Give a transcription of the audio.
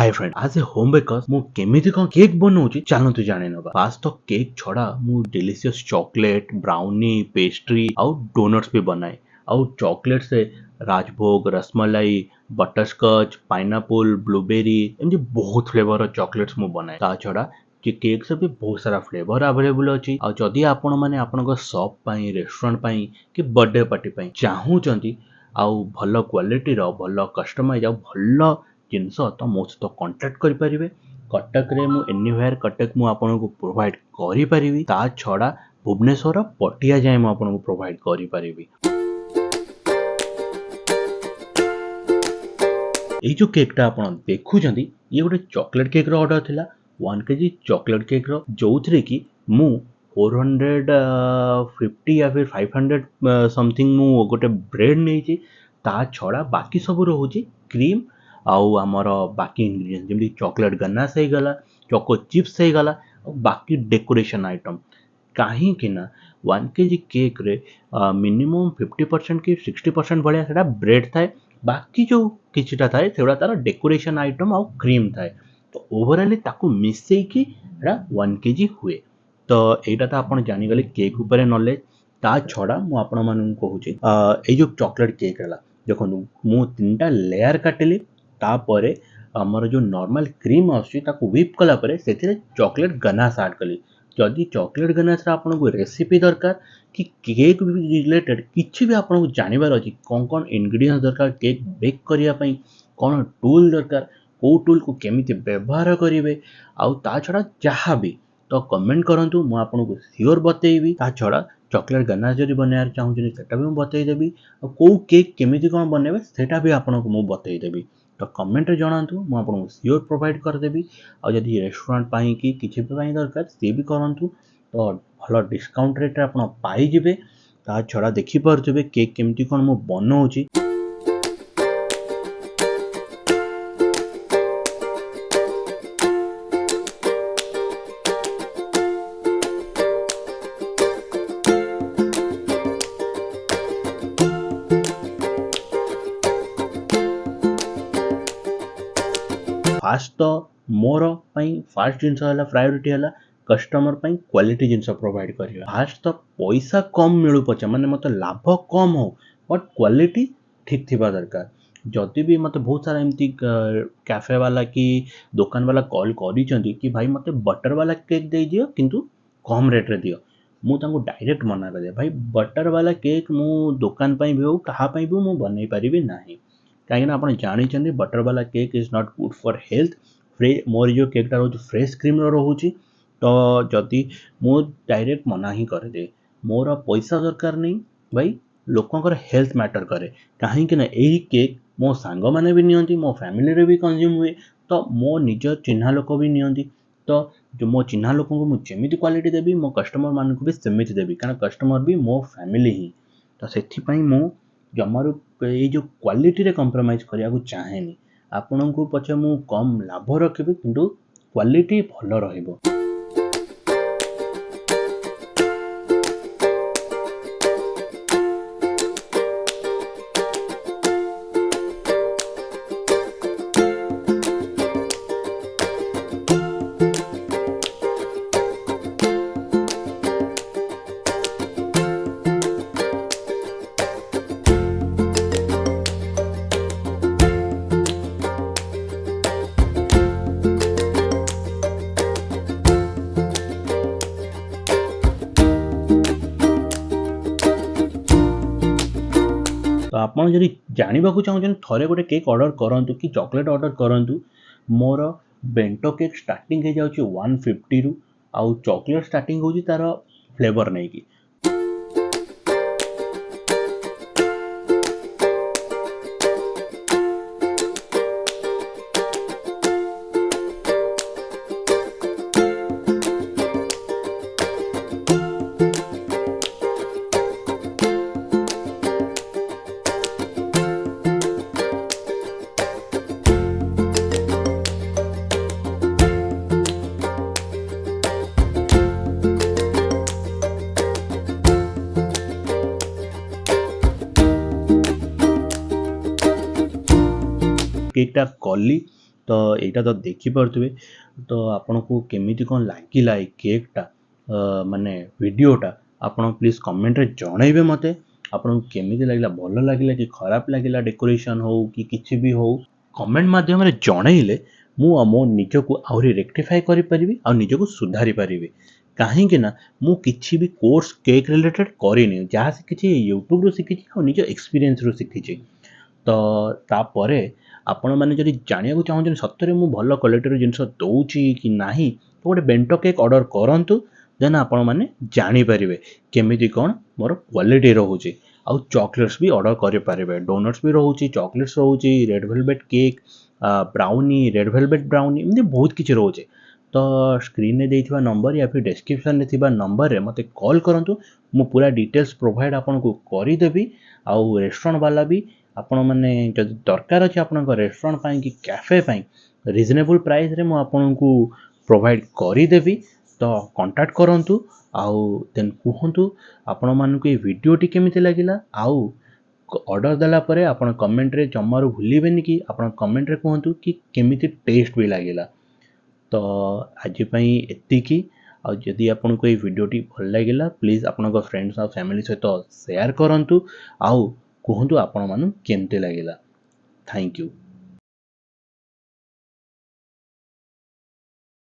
Hi friend, आज ए home baker मु केमिति कौन केक बनाऊची चलतु जाने नबा। फास्ट तो केक छड़ा मु डिलीशियस चॉकलेट, ब्राउनी, पेस्ट्री आउ डोनट्स भी बनाए। आउ चॉकलेट से राजभोग, रसमलाई, बटरस्कॉच, पाइनएप्पल, ब्लूबेरी एमती बहुत फ्लेवर चॉकलेट्स मु बनाए। ता छड़ा कि केक से भी बहुत सारा फ्लेवर अवेलेबल अछि। आ जदि आपण माने आपनको शॉप पई, रेस्टोरेंट पई कि बर्थडे पार्टी पई चाहूचंती आउ भलो क्वालिटी रो, भलो कस्टमाइज आउ भलो जिनस तो मो सहित कंटाक्ट करें। कटक रे मु एनिवेयर कटक मु आपको प्रोवाइड करी। ता छड़ा भुवनेश्वर पटिया जाए मु आपको प्रोवाइड करी। ये जो केकटा आप देखुं ये गोटे चॉकलेट केक रो ऑर्डर थिला 1 केजी चॉकलेट केक रो जो थरे कि मु 450 या फिर 500 समथिंग मु गोटे ब्रेड नहीं ता छड़ा बाकी सब रोचे क्रीम आउ आमर बाकी इंग्रेडिएंट्स जमी चॉकलेट गनाश हो गला, चोको चिप्स हो गला, बाकी डेकोरेशन आइटम कहीं 1 केजी केक रे मिनिमम 50% कि 60% भाया से ब्रेड थाए। बाकी जो किछिटा थाए सेगुड़ा तार डेकोरेशन आइटम आउ क्रीम थाए। तो ओवरऑल ताकू मिसेकी 1 केजी हुए। तो एटा तो आपण जानिगले केक ऊपर नॉलेज। ता छड़ा मु आपण मानू कहूची ए जो चॉकलेट केक हला देखो मु 3टा लेयर काटिली। तापरे हमर जो नॉर्मल क्रीम आछी ताकू व्हिप कला परे सेथिरे चॉकलेट गनाश ऐड कली। जदि चॉकलेट गनाश रा आपनको रेसिपी दरकार कि केक रिलेटेड किछि भी आपनको जानिबार अछि कोन कोन इंग्रेडिएंट्स दरकार केक बेक करिया पई कोन टूल दरकार को टूल को केमिति व्यवहार करिवे आउ ता छड़ा जहा भी तो कमेंट करंतु मु आपनको श्योर बतेइबी। ता छड़ा चॉकलेट गनाश जदि बनायार चाहूछनी सेटा भी मु बतेइ देबी आ को केक केमिति कोन बनेबे सेटा भी आपनको मु बतेइ देबी। तो कमेंट जणातु मु आपनको श्योर प्रोवाइड कर देबी। आ जदि रेस्टोरेंट पाई कि किछि भी पाई दरकार से भी करंतु तो भलो डिस्काउंट रेट रे आपण पाई जिवे। ता छड़ा देखि परथबे केक केमिति कोन मु बनौची। फास्ट तो मोर फास्ट जिनस प्रायोरीटी है कस्टमर क्वालिटी जिनस प्रोवाइड करिया। फास्ट तो पैसा कम मिलू पछे माने मत लाभ कम हो बट क्वालिटी ठीक थिबा दरकार। जदि भी मत बहुत सारा एमती कैफे वाला कि दुकान वाला कॉल करिसेंती कि भाई मते बटर वाला केक दे दियो किंतु कम रेट रे दियो। मु तांको डायरेक्ट मना कर दे भाई बटर वाला केक मु दुकान पई भी हो कहा पई भी मु बनै परिबी नाही। कहीं आप जानी बटर वाला cake is not good for health. मोर जो केकटा रोज फ्रेश क्रीम रोचे तो जदि मु डायरेक्ट मना ही कर दे मोर पैसा दरकार नहीं भाई लोकंकर हेल्थ मैटर करे। कहीं यही केक मो सांग माने भी नियंती मो फैमिली रे भी कंज्यूम हुए तो मो निज चिन्हा लोक भी नियंती। तो जो मो चिन्हा लोक को मुझे क्वालिटी देवी मो कस्टमर मान को भी सेमिति देवी कारण कस्टमर भी मो फैमिली ही। तो से मु जमारू ये जो क्वालिटी रे कंप्रोमाइज करिया को चाहेनी। आपन को पछे मु कम लाभ रखिबी किंतु क्वालिटी भलो रहिबो। तो आप जब जानवा चाहूँ थे गोटे केक ऑर्डर करूँ कि चॉकलेट ऑर्डर करूँ मोर बेंटो केक स्टार्टिंग हो जाऊँ 150 रु आउ चॉकलेट स्टार्टिंग हो तार फ्लेवर नहीं कि केकटा कली तो यहाँ तो देखिपे तो आपन को केमिति कौन लगिला ए केकटा माने वीडियोटा आपन प्लीज कमेंट रे जणाइबे मते आपन को केमिति लगिला भल लगिला कि खराब लगिला डेकोरेशन हो कि किछि भी हो कमेंट माध्यम रे जणाइले मु मो निजको आउरी रेक्टिफाई करि परिबि आ निजको सुधारी परिबि काहेकि ना मु किछि भी कोर्स केक रिलेटेड करिनि जहाँ शिखिछि यूट्यूब रो शिखिछि आ निज एक्सपीरियंस रो शिखिछि तो तापरे आपण मैंने जदि जानिया चाहूँ सतरे मु भल क्वालिटी जिनस दौची कि नाही तो गोटे बेंटो केक ऑर्डर करंतु देन आपण मैंने जानी परिबे केमिति कोन मोर क्वालिटी रहउची आउ चॉकलेट्स भी ऑर्डर करि परिबे डोनट्स भी रहउची चॉकलेट्स रहउची red velvet cake brownie red velvet brownie एमती बहुत किछि रहउची तो स्क्रीन ने देथिबा नंबर या फिर डिस्क्रिप्शन ने थिबा नंबर रे मते कॉल करंतु मु पूरा डिटेल्स प्रोवाइड आपन को करि देबी आउ रेस्टोरेंट वाला भी आपण माने जदि दरकार अछि आपन रेस्टोरेंट पाई कि कैफे पाई रिजनेबल प्राइस रे मु आपन को प्रोवाइड करि देबी तो कांटेक्ट करंतु आउ देन कुहंतु आपण मान को ए वीडियोटी केमिति लागिला आउ ऑर्डर देला परे आपण कमेंट रे जम्मारू भूलिबेनी कि आपण कमेंट रे कहंतु कि केमिति टेस्ट भी लागिला तो आज पई एतिकी आ जदि आपन को ए वीडियोटी भल लागिला प्लीज आपन को फ्रेंड्स और फैमिली सहित शेयर करंतु आउ कहंतु आपण मानु केमते लागिला थैंक यू।